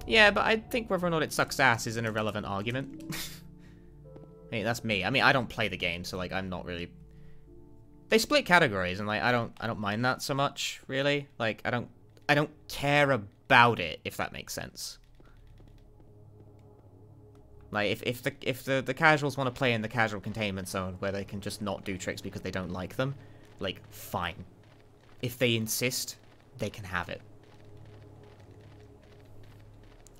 Yeah, but I think whether or not it sucks ass is an irrelevant argument. Hey, that's me. I mean, I don't play the game, so like I'm not really. They split categories, and like I don't mind that so much, really. Like I don't care about it, if that makes sense. Like if the casuals want to play in the casual containment zone where they can just not do tricks because they don't like them, like fine. If they insist, they can have it.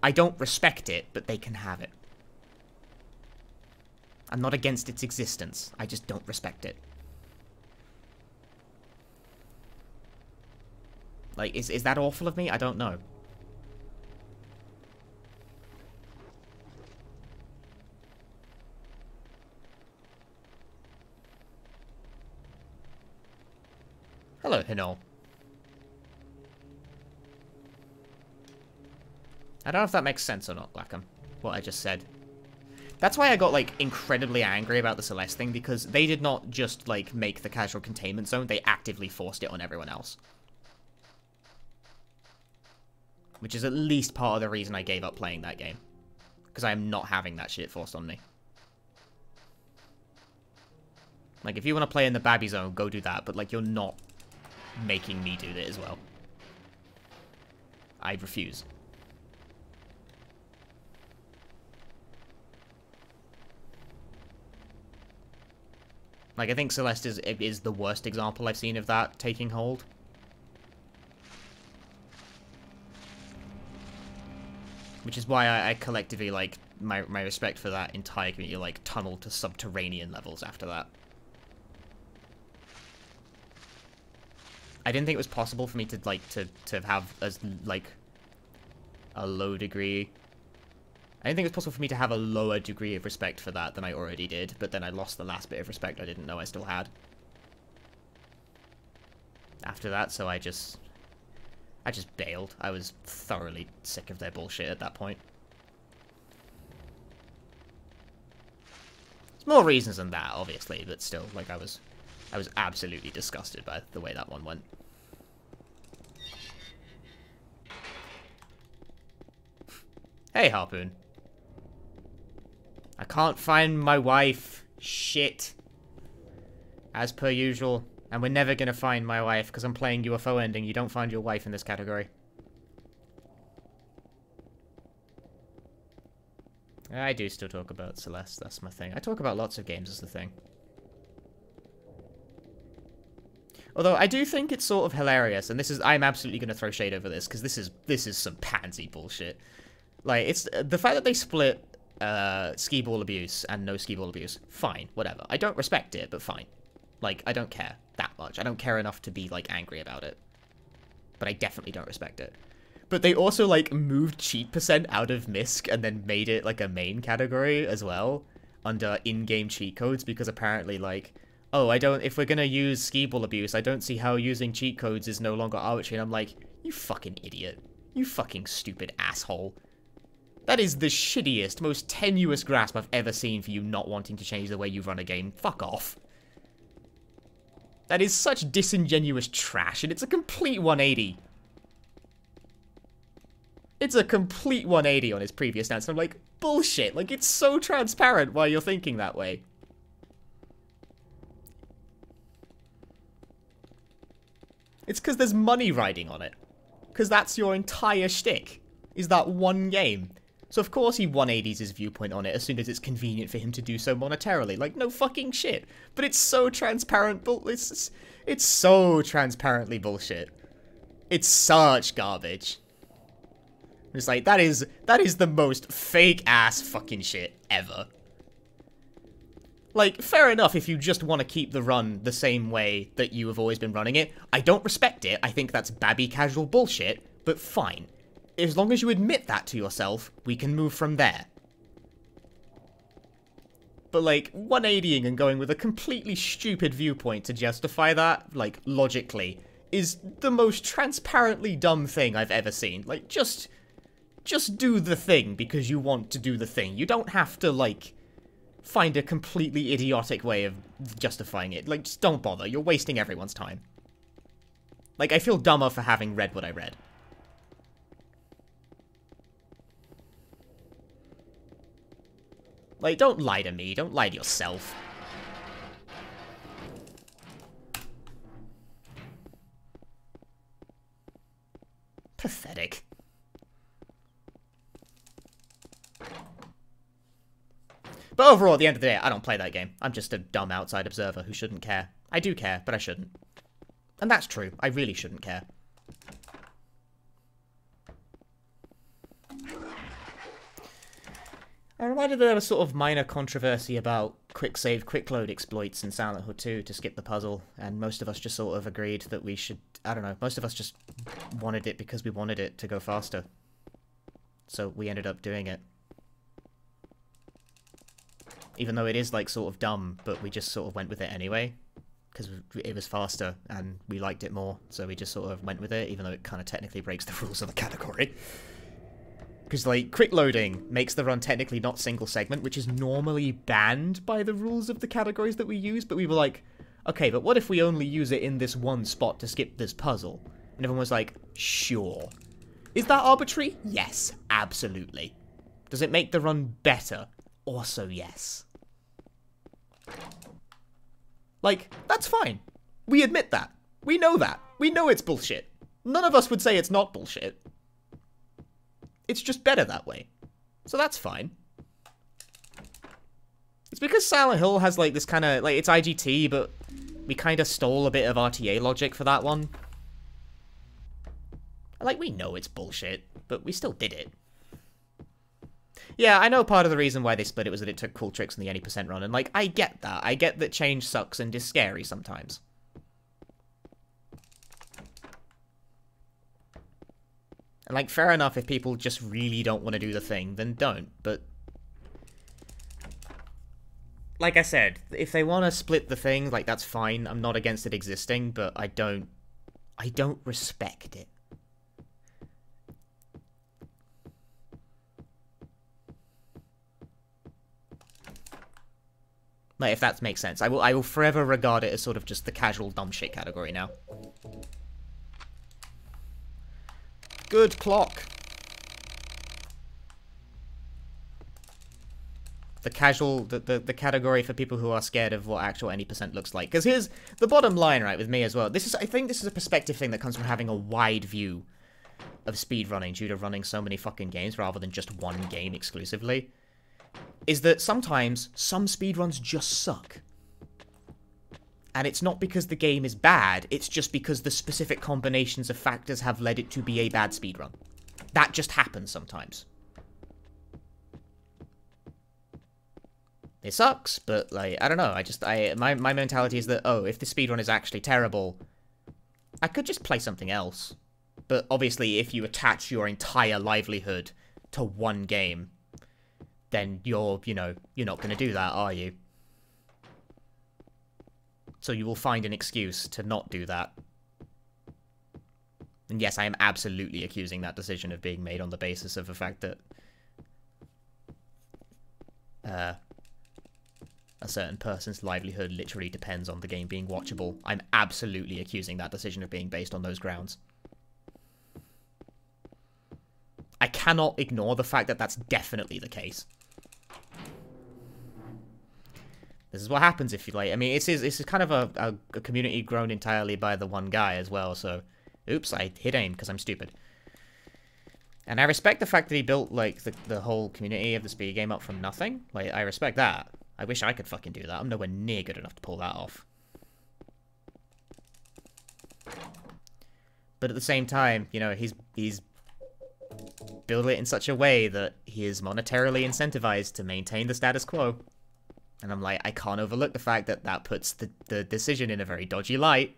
I don't respect it, but they can have it. I'm not against its existence. I just don't respect it. Like, is that awful of me? I don't know. Hello, Hinol. I don't know if that makes sense or not, Blackham, what I just said. That's why I got, like, incredibly angry about the Celeste thing, because they did not just, like, make the casual containment zone, they actively forced it on everyone else. Which is at least part of the reason I gave up playing that game. Because I am not having that shit forced on me. Like, if you want to play in the Babby zone, go do that, but, like, you're not making me do it as well. I refuse. Like, I think Celeste is the worst example I've seen of that taking hold. Which is why I collectively, like, my respect for that entire community, like, tunneled to subterranean levels after that. I didn't think it was possible for me to, like, to have as, like, a low degree. I didn't think it was possible for me to have a lower degree of respect for that than I already did, but then I lost the last bit of respect I didn't know I still had. After that, so I just bailed. I was thoroughly sick of their bullshit at that point. There's more reasons than that, obviously, but still, like, I was absolutely disgusted by the way that one went. Hey, Harpoon. I can't find my wife. Shit. As per usual. And we're never gonna find my wife, because I'm playing UFO ending. You don't find your wife in this category. I do still talk about Celeste. That's my thing. I talk about lots of games as the thing. Although, I do think it's sort of hilarious, and this is... I'm absolutely gonna throw shade over this, because this is some pansy bullshit. Like, it's... The fact that they split... skee ball abuse and no skee ball abuse, fine, whatever. I don't respect it, but fine. Like, I don't care that much. I don't care enough to be, like, angry about it. But I definitely don't respect it. But they also, like, moved cheat percent out of MISC and then made it, like, a main category as well under in-game cheat codes because apparently, like, oh, if we're gonna use skee ball abuse, I don't see how using cheat codes is no longer arbitrary. And I'm like, you fucking idiot. You fucking stupid asshole. That is the shittiest, most tenuous grasp I've ever seen for you not wanting to change the way you run a game. Fuck off. That is such disingenuous trash, and it's a complete 180. It's a complete 180 on his previous stance, and I'm like, bullshit. Like, it's so transparent why you're thinking that way. It's because there's money riding on it. Because that's your entire shtick, is that one game. So of course he 180s his viewpoint on it as soon as it's convenient for him to do so monetarily. Like, no fucking shit. But it's so transparent, it's so transparently bullshit. It's such garbage. It's like, that is the most fake-ass fucking shit ever. Like, fair enough if you just want to keep the run the same way that you have always been running it. I don't respect it. I think that's babby casual bullshit, but fine. As long as you admit that to yourself, we can move from there. But, like, 180ing and going with a completely stupid viewpoint to justify that, like, logically, is the most transparently dumb thing I've ever seen. Like, just do the thing because you want to do the thing. You don't have to, like, find a completely idiotic way of justifying it. Like, just don't bother. You're wasting everyone's time. Like, I feel dumber for having read what I read. Like, don't lie to me. Don't lie to yourself. Pathetic. But overall, at the end of the day, I don't play that game. I'm just a dumb outside observer who shouldn't care. I do care, but I shouldn't. And that's true. I really shouldn't care. I'm reminded that there was sort of minor controversy about quick save, quick load exploits in Silent Hill 2 to skip the puzzle, and most of us just sort of agreed that we should, I don't know, most of us just wanted it because we wanted it to go faster. So we ended up doing it. Even though it is, like, sort of dumb, but we just sort of went with it anyway. Because it was faster, and we liked it more, so we just sort of went with it, even though it kind of technically breaks the rules of the category. Because, like, quick loading makes the run technically not single segment, which is normally banned by the rules of the categories that we use, but we were like, okay, but what if we only use it in this one spot to skip this puzzle? And everyone was like, sure. Is that arbitrary? Yes, absolutely. Does it make the run better? Also, yes. Like, that's fine. We admit that. We know that. We know it's bullshit. None of us would say it's not bullshit. It's just better that way. So that's fine. It's because Silent Hill has, like, this kind of, like, it's IGT, but we kind of stole a bit of RTA logic for that one. Like, we know it's bullshit, but we still did it. Yeah, I know part of the reason why they split it was that it took cool tricks in the any % run, and, like, I get that. I get that change sucks and is scary sometimes. And, like, fair enough, if people just really don't want to do the thing, then don't, but... Like I said, if they want to split the thing, like, that's fine. I'm not against it existing, but I don't respect it. Like, if that makes sense. I will forever regard it as sort of just the casual dumb shit category now. Good clock. The casual, the category for people who are scared of what actual any % looks like. Because here's the bottom line, right, with me as well. This is, I think this is a perspective thing that comes from having a wide view of speedrunning due to running so many fucking games rather than just one game exclusively. Is that sometimes some speedruns just suck. And it's not because the game is bad, it's just because the specific combinations of factors have led it to be a bad speedrun. That just happens sometimes. It sucks, but, like, I don't know, my mentality is that, oh, if the speedrun is actually terrible, I could just play something else. But obviously, if you attach your entire livelihood to one game, then you're not going to do that, are you? So you will find an excuse to not do that. And yes, I am absolutely accusing that decision of being made on the basis of the fact that a certain person's livelihood literally depends on the game being watchable. I'm absolutely accusing that decision of being based on those grounds. I cannot ignore the fact that that's definitely the case. This is what happens if you, like, I mean, it's kind of a community grown entirely by the one guy as well, so, oops, I hit aim because I'm stupid. And I respect the fact that he built, like, the whole community of the speed game up from nothing. Like, I respect that. I wish I could fucking do that. I'm nowhere near good enough to pull that off. But at the same time, you know, he's built it in such a way that he is monetarily incentivized to maintain the status quo. And I'm like, I can't overlook the fact that that puts the decision in a very dodgy light.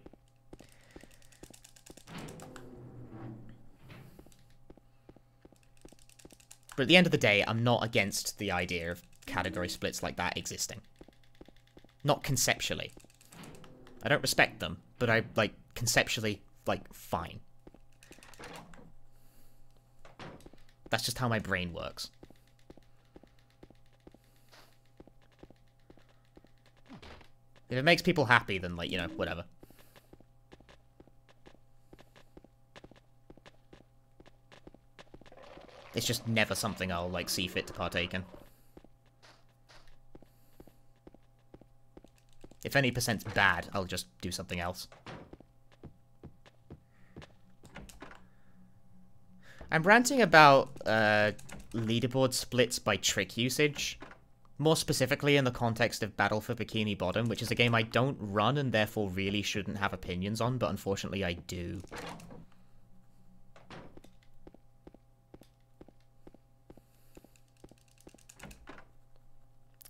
But at the end of the day, I'm not against the idea of category splits like that existing. Not conceptually. I don't respect them, but I, like, conceptually, like, fine. That's just how my brain works. If it makes people happy, then, like, you know, whatever. It's just never something I'll, like, see fit to partake in. any percent's bad, I'll just do something else. I'm ranting about leaderboard splits by trick usage. More specifically in the context of Battle for Bikini Bottom, which is a game I don't run and therefore really shouldn't have opinions on, but unfortunately I do.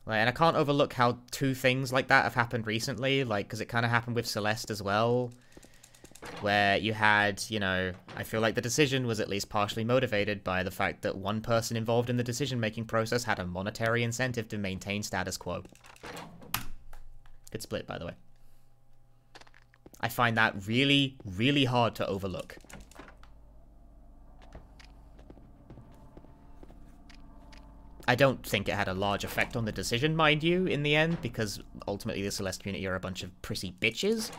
Like, and I can't overlook how two things like that have happened recently, like, because it kind of happened with Celeste as well, where you had, you know, I feel like the decision was at least partially motivated by the fact that one person involved in the decision-making process had a monetary incentive to maintain status quo. Good split, by the way. I find that really, really hard to overlook. I don't think it had a large effect on the decision, mind you, in the end, because ultimately the Celeste community are a bunch of prissy bitches.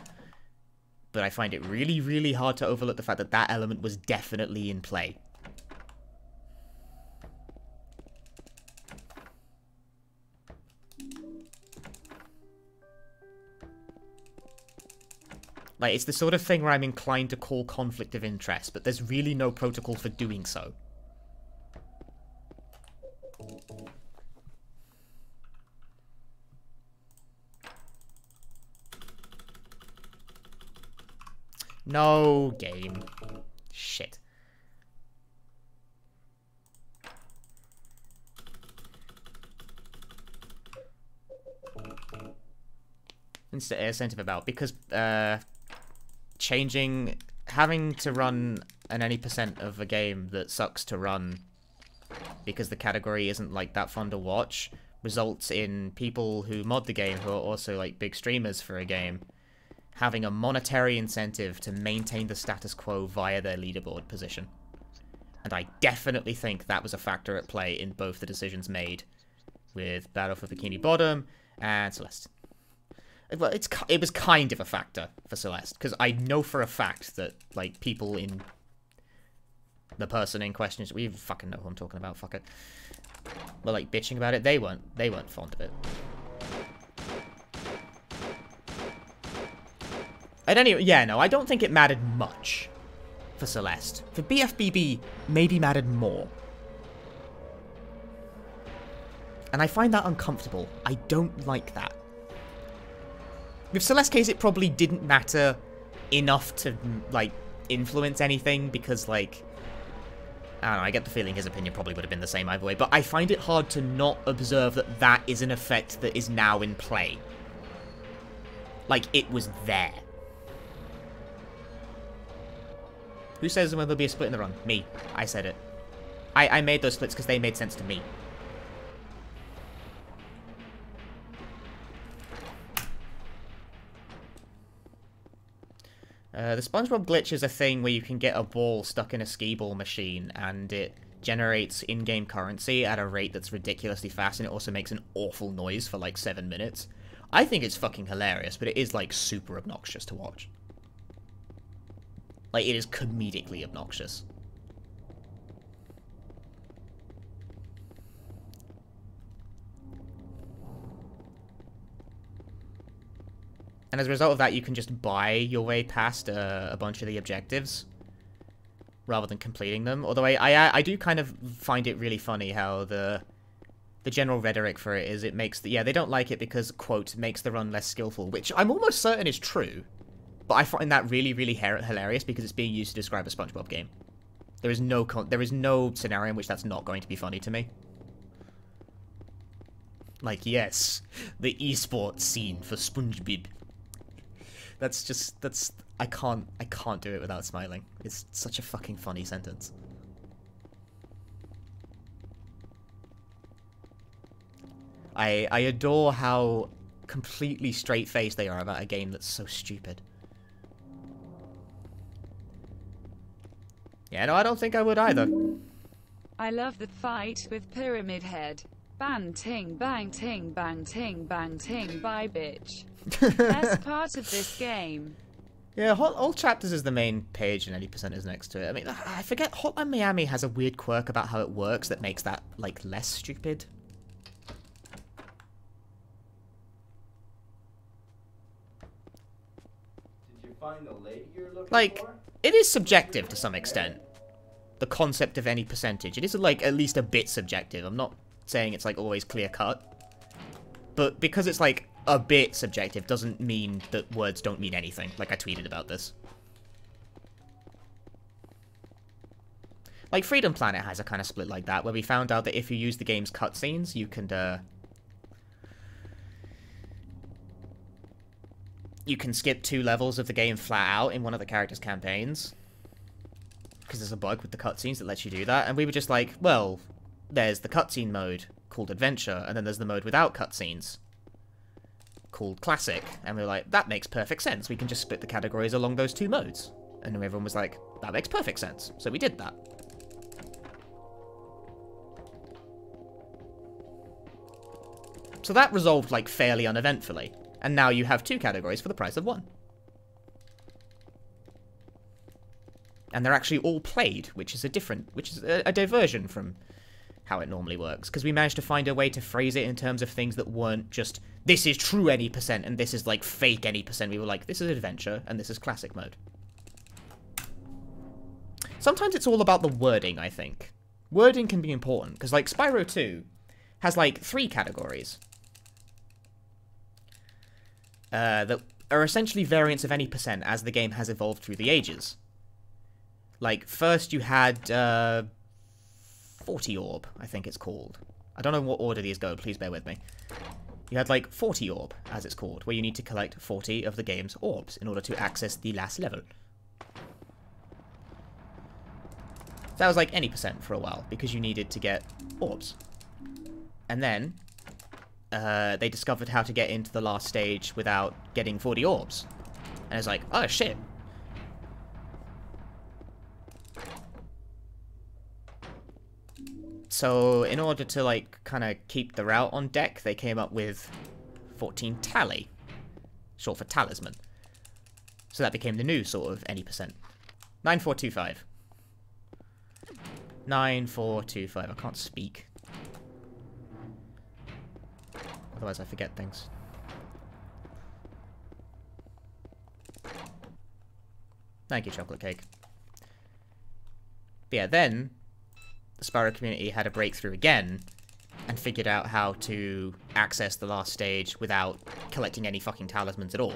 But I find it really, really hard to overlook the fact that that element was definitely in play. Like, it's the sort of thing where I'm inclined to call conflict of interest, but there's really no protocol for doing so. No game. Shit. Incentive about, because having to run an any percent of a game that sucks to run because the category isn't like that fun to watch results in people who mod the game, who are also like big streamers for a game, having a monetary incentive to maintain the status quo via their leaderboard position. And I definitely think that was a factor at play in both the decisions made with Battle for Bikini Bottom and Celeste. Well, it was kind of a factor for Celeste, because I know for a fact that, like, people in the person in question, we fucking know who I'm talking about, fuck it, were, like, bitching about it. They weren't fond of it. At any, yeah, no, I don't think it mattered much for Celeste. For BFBB, maybe mattered more. And I find that uncomfortable. I don't like that. With Celeste's case, it probably didn't matter enough to, like, influence anything, because, like, I don't know, I get the feeling his opinion probably would have been the same either way, but I find it hard to not observe that that is an effect that is now in play. Like, it was there. Who says when there'll be a split in the run? Me. I said it. I made those splits because they made sense to me. The SpongeBob glitch is a thing where you can get a ball stuck in a skee ball machine, and it generates in-game currency at a rate that's ridiculously fast, and it also makes an awful noise for like 7 minutes. I think it's fucking hilarious, but it is like super obnoxious to watch. Like, it is comedically obnoxious. And as a result of that, you can just buy your way past a bunch of the objectives rather than completing them. Although I do kind of find it really funny how the general rhetoric for it is it makes the, yeah, they don't like it because, quote, makes the run less skillful, which I'm almost certain is true. But I find that really, really hilarious because it's being used to describe a SpongeBob game. There is no scenario in which that's not going to be funny to me. Like, yes, the esports scene for SpongeBob. I can't do it without smiling. It's such a fucking funny sentence. I adore how completely straight-faced they are about a game that's so stupid. Yeah, no, I don't think I would either. I love that fight with Pyramid Head. Bang ting bang ting bang ting bang ting bye bitch. Best part of this game. Yeah, all chapters is the main page and 80% is next to it. I mean, I forget, Hotline Miami has a weird quirk about how it works that makes that, like, less stupid. find the lady you're looking Like, for? it is subjective to some extent. The concept of any percentage. It is, like, at least a bit subjective. I'm not saying it's, like, always clear-cut. But because it's, like, a bit subjective doesn't mean that words don't mean anything. Like, I tweeted about this. Like, Freedom Planet has a kind of split like that, where we found out that if you use the game's cutscenes, you can skip 2 levels of the game flat out in one of the characters' campaigns. Because there's a bug with the cutscenes that lets you do that. And we were just like, well, there's the cutscene mode called Adventure, and then there's the mode without cutscenes called Classic. And we were like, that makes perfect sense. We can just split the categories along those 2 modes. And everyone was like, that makes perfect sense. So we did that. So that resolved, like, fairly uneventfully. And now you have 2 categories for the price of 1. And they're actually all played, which is a diversion from how it normally works. Because we managed to find a way to phrase it in terms of things that weren't just, this is true any percent, and this is, like, fake any percent. We were like, this is adventure, and this is classic mode. Sometimes it's all about the wording, I think. Wording can be important, because, like, Spyro 2 has, like, 3 categories. That are essentially variants of any percent as the game has evolved through the ages. Like, first you had 40 orb, I think it's called. I don't know what order these go, please bear with me. You had, like, 40 orb, as it's called, where you need to collect 40 of the game's orbs in order to access the last level. That was, like, any percent for a while, because you needed to get orbs. And then they discovered how to get into the last stage without getting 40 orbs. And it's like, oh shit. So in order to, like, kind of keep the route on deck, they came up with 14 tally, short for talisman. So that became the new sort of any percent. 9425. 9425. I can't speak. Otherwise I forget things. Thank you, chocolate cake. But yeah, then the Spyro community had a breakthrough again and figured out how to access the last stage without collecting any fucking talismans at all.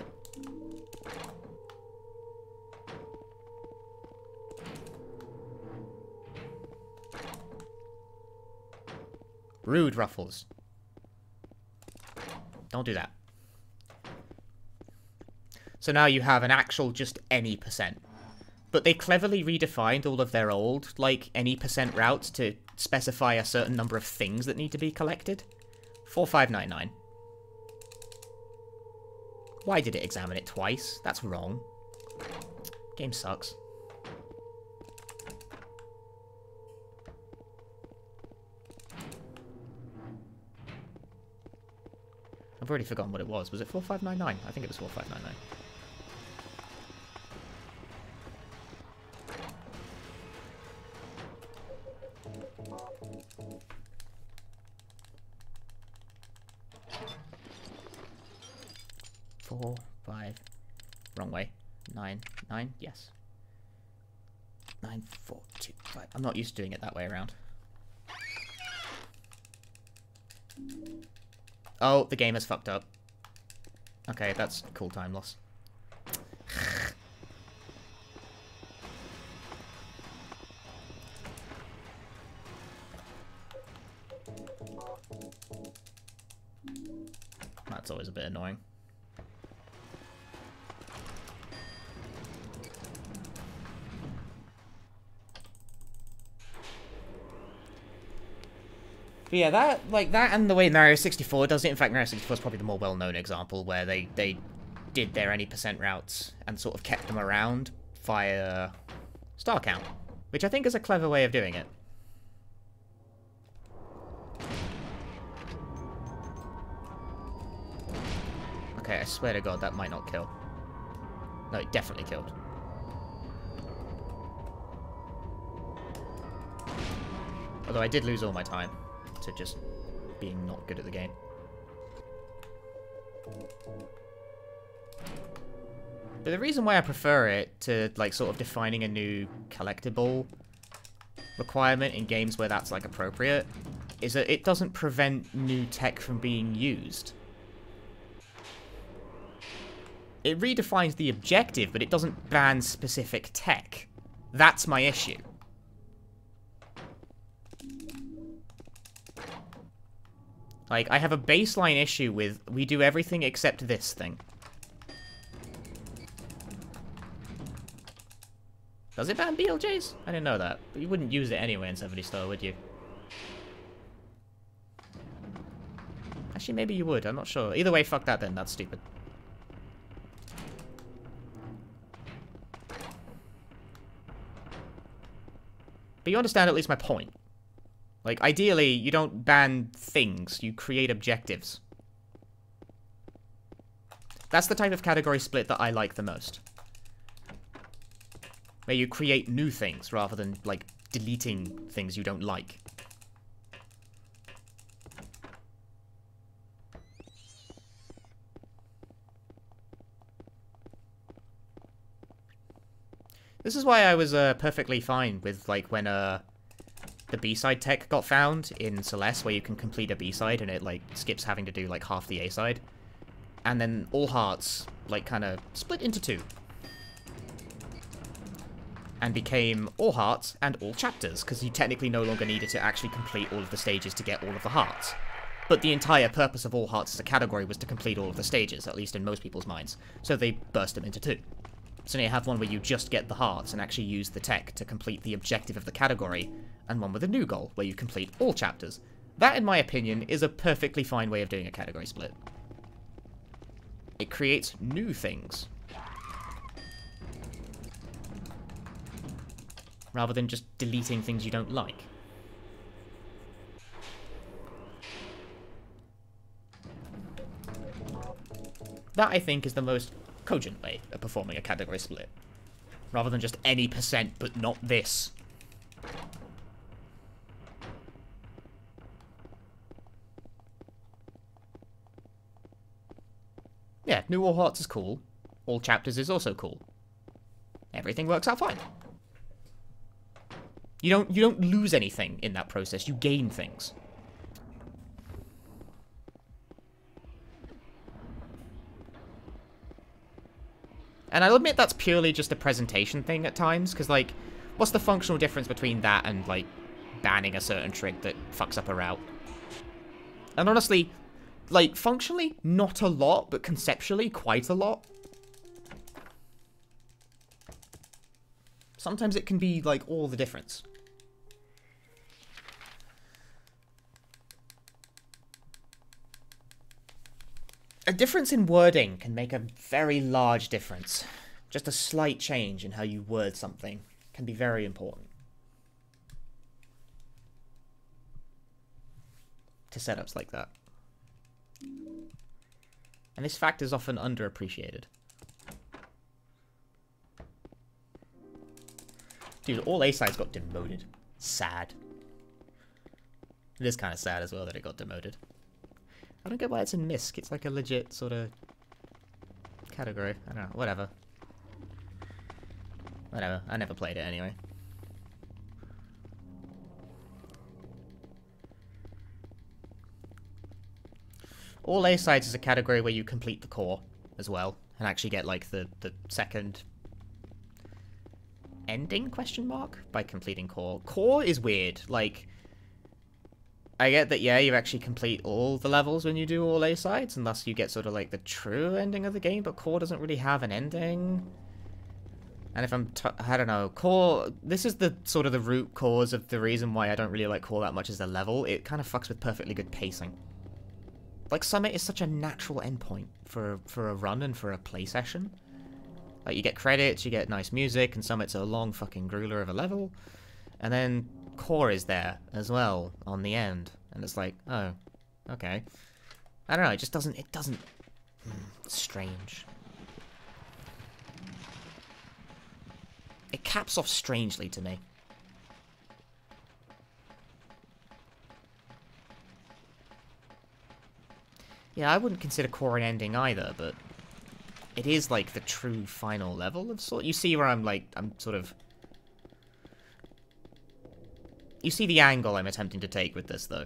Rude, Ruffles. Don't do that. So now you have an actual just any percent. But they cleverly redefined all of their old, like, any percent routes to specify a certain number of things that need to be collected. 4599. Why did it examine it twice? That's wrong. Game sucks. I've already forgotten what it was. Was it 4599? I think it was 4599. Four, 5, wrong way. 9, 9, yes. 9, 4, 2, 5. I'm not used to doing it that way around. Oh, the game has fucked up. Okay, that's cool time loss. That's always a bit annoying. But yeah, that and the way Mario 64 does it. In fact, Mario 64 is probably the more well-known example where they did their any percent routes and sort of kept them around via star count, which I think is a clever way of doing it. Okay, I swear to God, that might not kill. No, it definitely killed. Although I did lose all my time to just being not good at the game. But the reason why I prefer it to, like, sort of defining a new collectible requirement in games where that's, like, appropriate is that it doesn't prevent new tech from being used. It redefines the objective, but it doesn't ban specific tech. That's my issue. Like, I have a baseline issue with, we do everything except this thing. Does it ban BLJs? I didn't know that. But you wouldn't use it anyway in 70 Star, would you? Actually, maybe you would. I'm not sure. Either way, fuck that then. That's stupid. But you understand at least my point. Like, ideally, you don't ban things. You create objectives. That's the type of category split that I like the most. Where you create new things rather than, like, deleting things you don't like. This is why I was perfectly fine with, like, when the B-side tech got found in Celeste, where you can complete a B-side and it, like, skips having to do, like, half the A-side. And then all hearts, like, kind of split into two. And became all hearts and all chapters, because you technically no longer needed to actually complete all of the stages to get all of the hearts. But the entire purpose of all hearts as a category was to complete all of the stages, at least in most people's minds. So they burst them into two. So now you have one where you just get the hearts and actually use the tech to complete the objective of the category, and one with a new goal, where you complete all chapters. That, in my opinion, is a perfectly fine way of doing a category split. It creates new things. Rather than just deleting things you don't like. That, I think, is the most cogent way of performing a category split. Rather than just any percent, but not this. Yeah, new all hearts is cool. All chapters is also cool. Everything works out fine. You don't lose anything in that process. You gain things. And I'll admit that's purely just a presentation thing at times, because, like, what's the functional difference between that and, like, banning a certain trick that fucks up a route? And honestly, like, functionally, not a lot, but conceptually, quite a lot. Sometimes it can be, like, all the difference. A difference in wording can make a very large difference. Just a slight change in how you word something can be very important. To setups like that. And this fact is often underappreciated. Dude, all A-sides got demoted. Sad. It is kind of sad as well that it got demoted. I don't get why it's in MISC. It's like a legit sort of category. I don't know. Whatever. Whatever. I never played it anyway. All A-sides is a category where you complete the core as well. And actually get, like, the second ending, question mark, by completing core. Core is weird. Like, I get that, yeah, you actually complete all the levels when you do all A-sides, and thus you get sort of like the true ending of the game, but core doesn't really have an ending. And if I don't know, core, this is the sort of the root cause of the reason why I don't really like core that much as a level. It kind of fucks with perfectly good pacing. Like, Summit is such a natural endpoint for a run and for a play session. Like, you get credits, you get nice music, and Summit's a long fucking grueler of a level. And then core is there as well on the end, and it's like, oh, okay. I don't know, it just doesn't, it's strange. It caps off strangely to me. Yeah, I wouldn't consider core an ending either, but it is like the true final level of sort. You see where I'm sort of. You see the angle I'm attempting to take with this, though.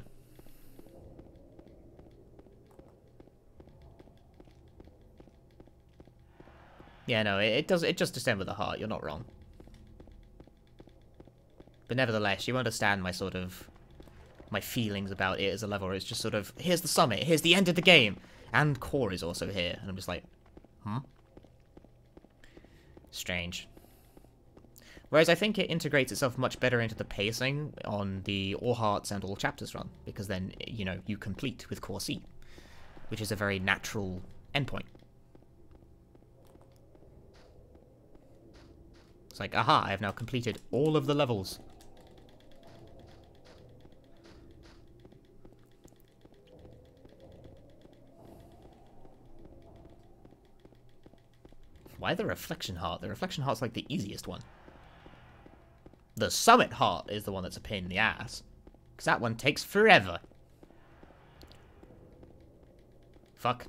Yeah, no, it just descend with a heart. You're not wrong. But nevertheless, you understand my sort of my feelings about it as a level where it's just sort of, here's the summit, here's the end of the game, and core is also here, and I'm just like, strange. Whereas I think it integrates itself much better into the pacing on the All Hearts and All Chapters run, because then, you know, you complete with Core C, which is a very natural endpoint. It's like, aha, I have now completed all of the levels. Why the Reflection Heart? The Reflection Heart's like the easiest one. The Summit Heart is the one that's a pain in the ass. Because that one takes forever. Fuck.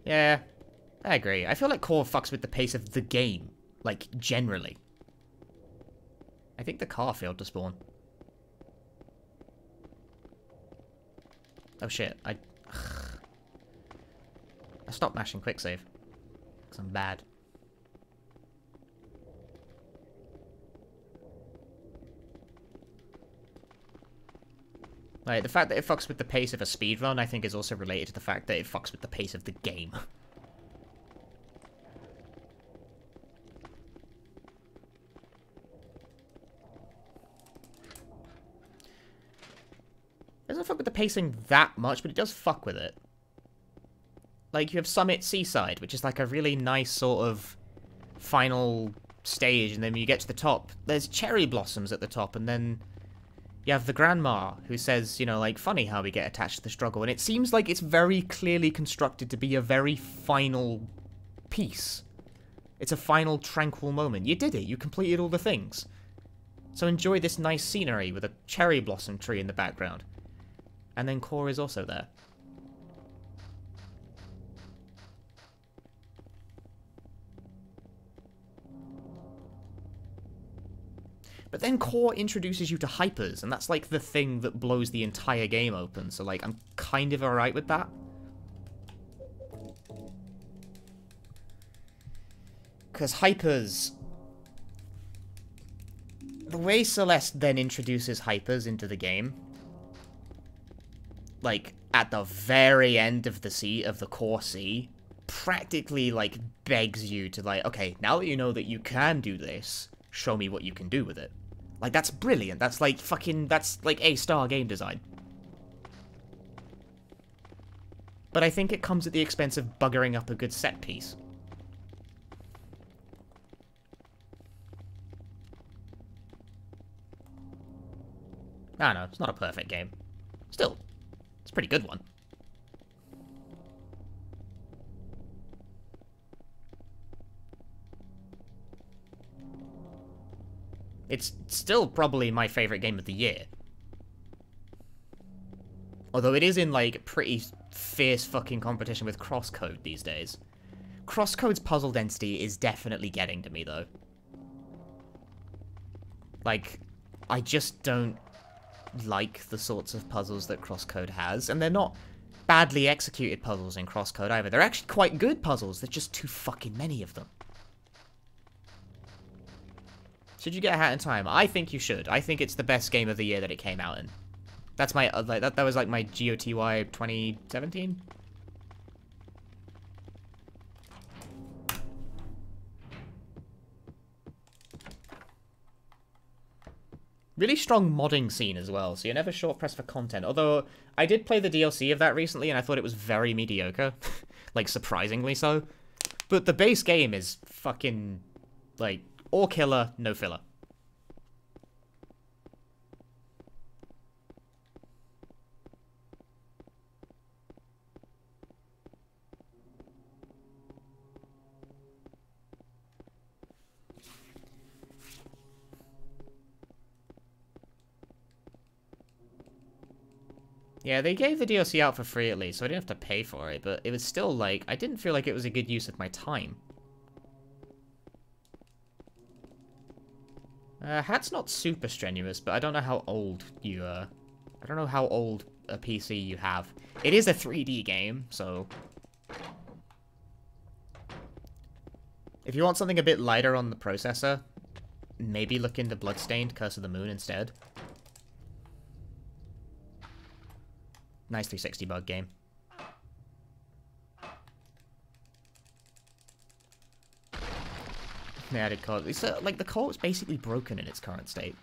Yeah, I agree. I feel like Core fucks with the pace of the game. Like, generally. I think the car failed to spawn. Oh shit, I stopped mashing quick save. Because I'm bad. Like, the fact that it fucks with the pace of a speedrun, I think, is also related to the fact that it fucks with the pace of the game. It doesn't fuck with the pacing that much, but it does fuck with it. Like, you have Summit Seaside, which is like a really nice sort of final stage, and then when you get to the top, there's cherry blossoms at the top, and then you have the grandma who says, you know, like, funny how we get attached to the struggle, and it seems like it's very clearly constructed to be a very final piece. It's a final tranquil moment. You did it. You completed all the things. So enjoy this nice scenery with a cherry blossom tree in the background. And then Core is also there. But then Core introduces you to hypers, and that's like the thing that blows the entire game open, so like, I'm kind of alright with that. Because hypers... The way Celeste then introduces hypers into the game, like, at the very end of the Core C, practically, like, begs you to, like, okay, now that you know that you can do this, show me what you can do with it. Like, that's brilliant. That's like fucking, that's like A-star game design. But I think it comes at the expense of buggering up a good set piece. I don't know, it's not a perfect game. Still, it's a pretty good one. It's still probably my favorite game of the year. Although it is in, like, pretty fierce fucking competition with Crosscode these days. Crosscode's puzzle density is definitely getting to me, though. Like, I just don't like the sorts of puzzles that Crosscode has, and they're not badly executed puzzles in Crosscode either. They're actually quite good puzzles, there's just too fucking many of them. Should you get a hat in time? I think you should. I think it's the best game of the year that it came out in. That's my, like, that was like my GOTY 2017? Really strong modding scene as well, so you're never short pressed for content. Although, I did play the DLC of that recently, and I thought it was very mediocre. Like, surprisingly so. But the base game is fucking, like, all killer, no filler. Yeah, they gave the DLC out for free at least, so I didn't have to pay for it, but it was still like, I didn't feel like it was a good use of my time. Hat's not super strenuous, but I don't know how old you, I don't know how old a PC you have. It is a 3D game, so... If you want something a bit lighter on the processor, maybe look into Bloodstained Curse of the Moon instead. Nice 360 bug game. They added co-op. It's like the co-op's basically broken in its current state.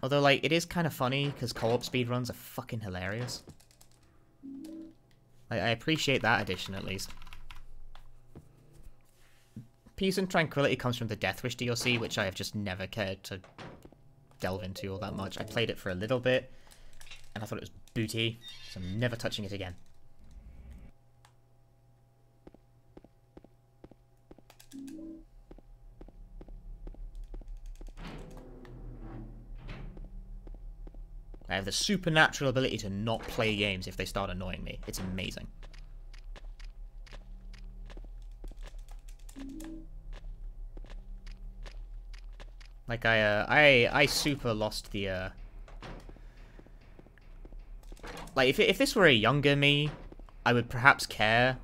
Although, like, it is kind of funny because co-op speedruns are fucking hilarious. I appreciate that addition at least. Peace and Tranquility comes from the Deathwish DLC, which I have just never cared to delve into all that much. I played it for a little bit, and I thought it was booty, so I'm never touching it again. I have the supernatural ability to not play games if they start annoying me. It's amazing. Like, I super lost the, Like, if this were a younger me, I would perhaps care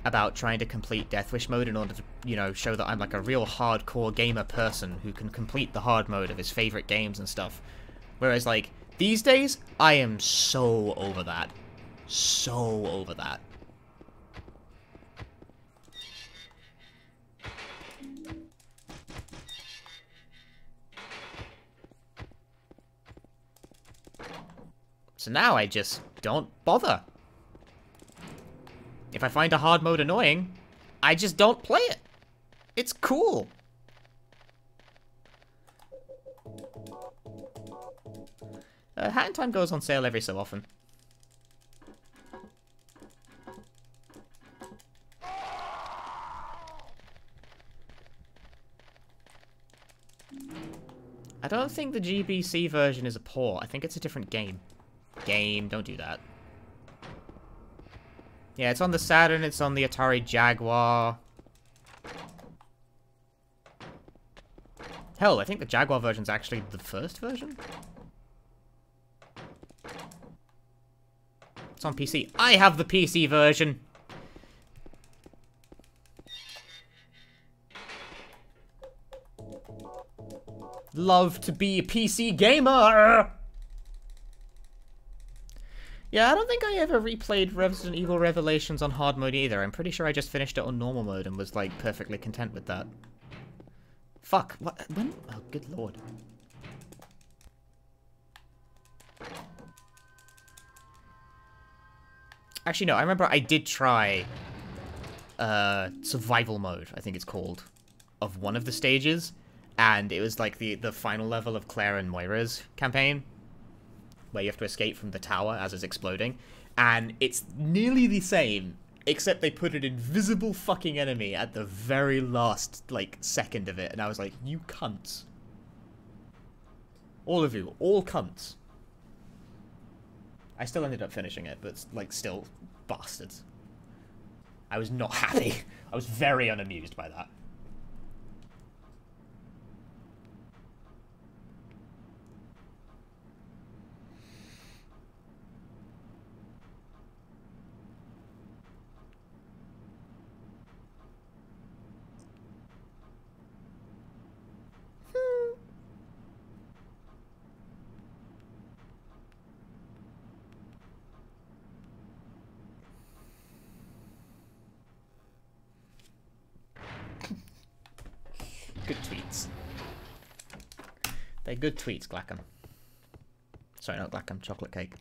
about trying to complete Deathwish mode in order to, you know, show that I'm, like, a real hardcore gamer person who can complete the hard mode of his favorite games and stuff. Whereas, like, these days, I am so over that. So over that. So now I just don't bother. If I find a hard mode annoying, I just don't play it. It's cool. Hat in Time goes on sale every so often. I don't think the GBC version is a port. I think it's a different game. Don't do that. Yeah, it's on the Saturn, it's on the Atari Jaguar. Hell, I think the Jaguar version's actually the first version? It's on PC. I have the PC version! Love to be a PC gamer! Yeah, I don't think I ever replayed Resident Evil Revelations on hard mode either. I'm pretty sure I just finished it on normal mode and was, like, perfectly content with that. Fuck, what? When? Oh, good lord. Actually, no, I remember I did try survival mode, I think it's called, of one of the stages, and it was like the final level of Claire and Moira's campaign, where you have to escape from the tower as it's exploding, and it's nearly the same, except they put an invisible fucking enemy at the very last, like, second of it, and I was like, you cunts. All of you, all cunts. I still ended up finishing it, but, like, still, bastards. I was not happy. I was very unamused by that. Good tweets. They're good tweets, Glackham. Sorry, not Glackham, chocolate cake.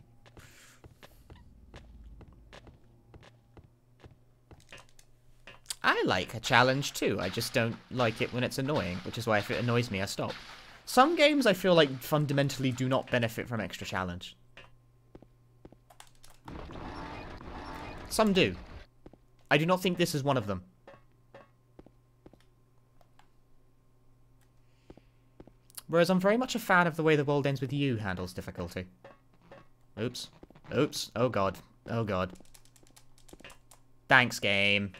I like a challenge too, I just don't like it when it's annoying, which is why if it annoys me, I stop. Some games I feel like fundamentally do not benefit from extra challenge. Some do. I do not think this is one of them. Whereas I'm very much a fan of the way The World Ends With You handles difficulty. Oops. Oops. Oh god. Oh god. Thanks, game.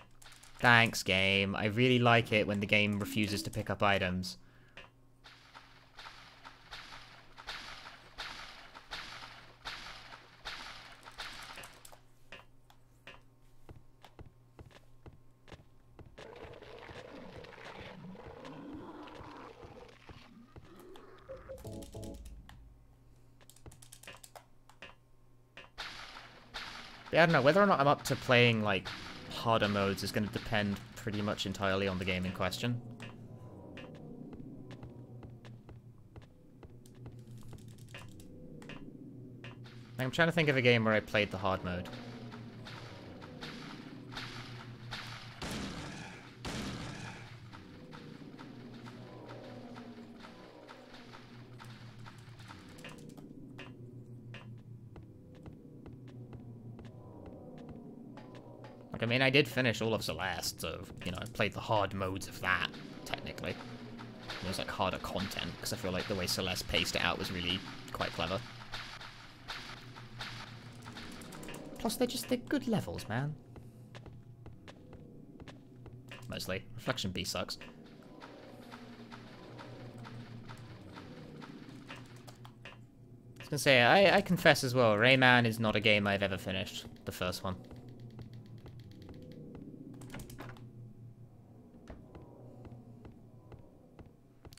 Thanks, game. I really like it when the game refuses to pick up items. Yeah, I don't know, whether or not I'm up to playing, like, harder modes is going to depend pretty much entirely on the game in question. I'm trying to think of a game where I played the hard mode. I mean, I did finish all of Celeste, so, you know, I played the hard modes of that, technically. It was, like, harder content, because I feel like the way Celeste paced it out was really quite clever. Plus, they're good levels, man. Mostly. Reflection B sucks. I was gonna say, I confess as well, Rayman is not a game I've ever finished. The first one.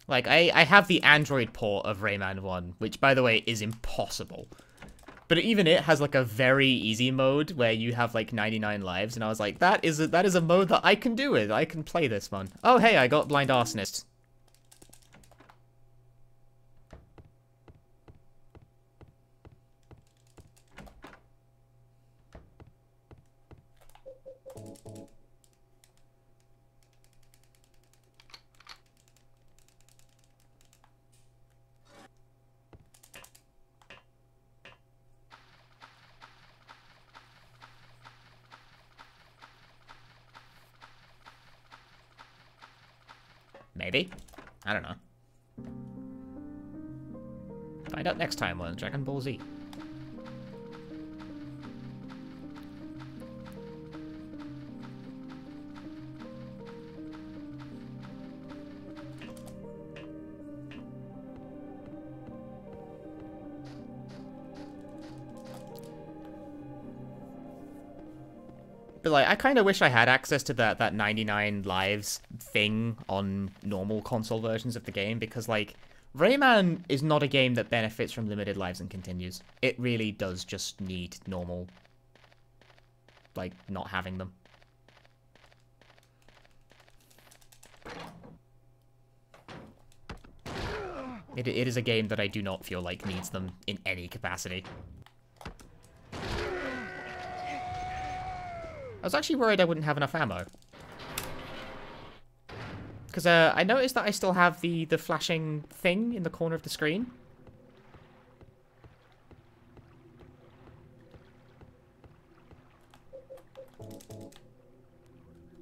Like, I have the Android port of Rayman 1, which, by the way, is impossible. But even it has, like, a very easy mode where you have, like, 99 lives, and I was like, that is a mode that I can do with. I can play this one. Oh, hey, I got Blind Arsonist. Maybe. I don't know. Find out next time on Dragon Ball Z. But, like, I kind of wish I had access to that 99 lives thing on normal console versions of the game, because, like, Rayman is not a game that benefits from limited lives and continues. It really does just need normal, like, not having them. It is a game that I do not feel like needs them in any capacity. I was actually worried I wouldn't have enough ammo. Because I noticed that I still have the flashing thing in the corner of the screen.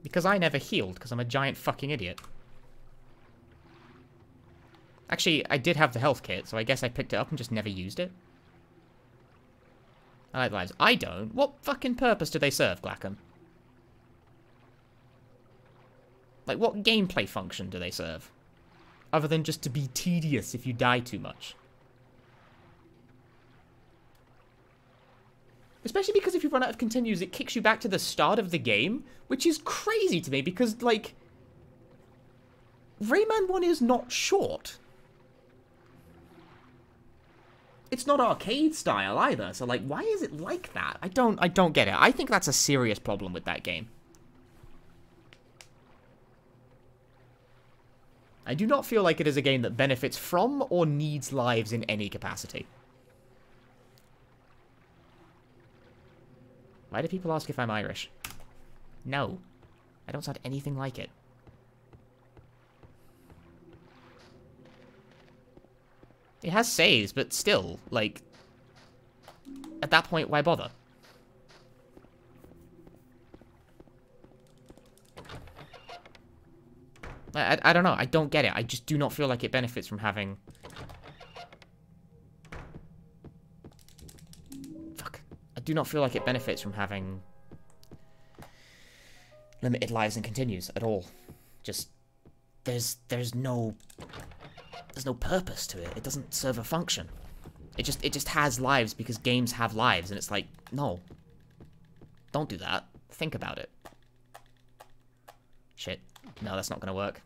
Because I never healed, because I'm a giant fucking idiot. Actually, I did have the health kit, so I guess I picked it up and just never used it. I like lives. I don't. What fucking purpose do they serve, Glackham? Like, what gameplay function do they serve? Other than just to be tedious if you die too much. Especially because if you run out of continues, it kicks you back to the start of the game, which is crazy to me because, like, Rayman 1 is not short. It's not arcade style either, so, like, why is it like that? I don't get it. I think that's a serious problem with that game. I do not feel like it is a game that benefits from or needs lives in any capacity. Why do people ask if I'm Irish? No. I don't sound anything like it. It has saves, but still, like, at that point, why bother? I don't know. I don't get it. I just do not feel like it benefits from having do not feel like it benefits from having limited lives and continues at all. Just there's no purpose to it. It doesn't serve a function. It just has lives because games have lives, and it's like, no. Don't do that. Think about it. Shit. No, that's not gonna work.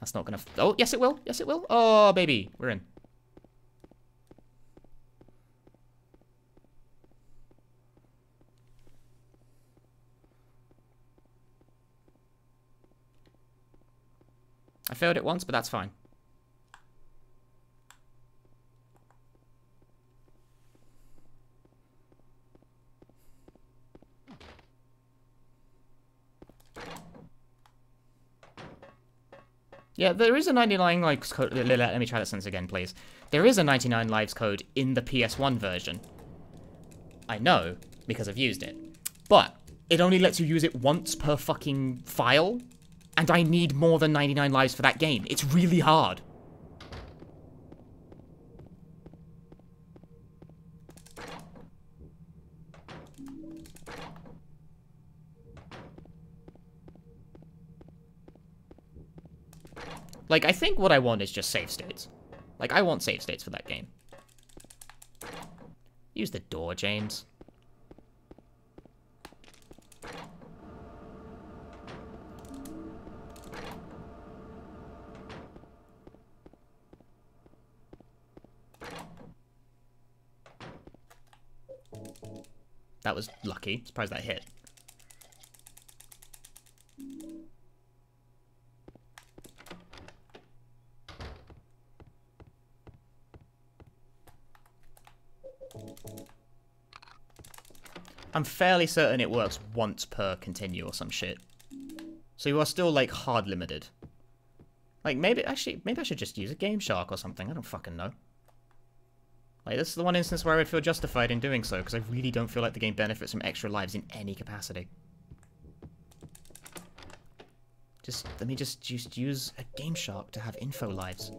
That's not gonna... Oh, yes it will. Yes it will. Oh, baby. We're in. I failed it once, but that's fine. Yeah, there is a 99 lives code. Let me try that sentence again, please. There is a 99 lives code in the PS1 version. I know, because I've used it. But it only lets you use it once per fucking file. And I need more than 99 lives for that game. It's really hard. Like, I think what I want is just save states. Like, I want save states for that game. Use the door, James. That was lucky. Surprised that hit. I'm fairly certain it works once per continue or some shit. So you are still, like, hard limited. Like, maybe I should just use a Game Shark or something. I don't fucking know. Like, this is the one instance where I would feel justified in doing so, because I really don't feel like the game benefits from extra lives in any capacity. Let me just use a Game Shark to have info lives.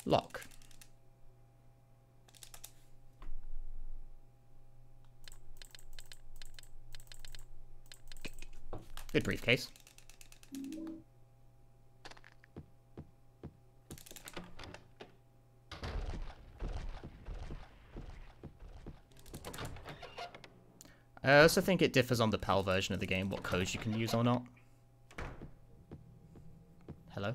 Lock. Good briefcase. I also think it differs on the PAL version of the game, what codes you can use or not. Hello?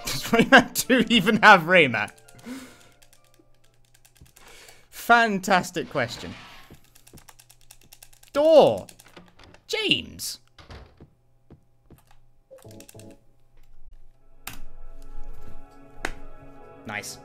Does Rayman 2 even have Rayman? Fantastic question. Door! James! Nice.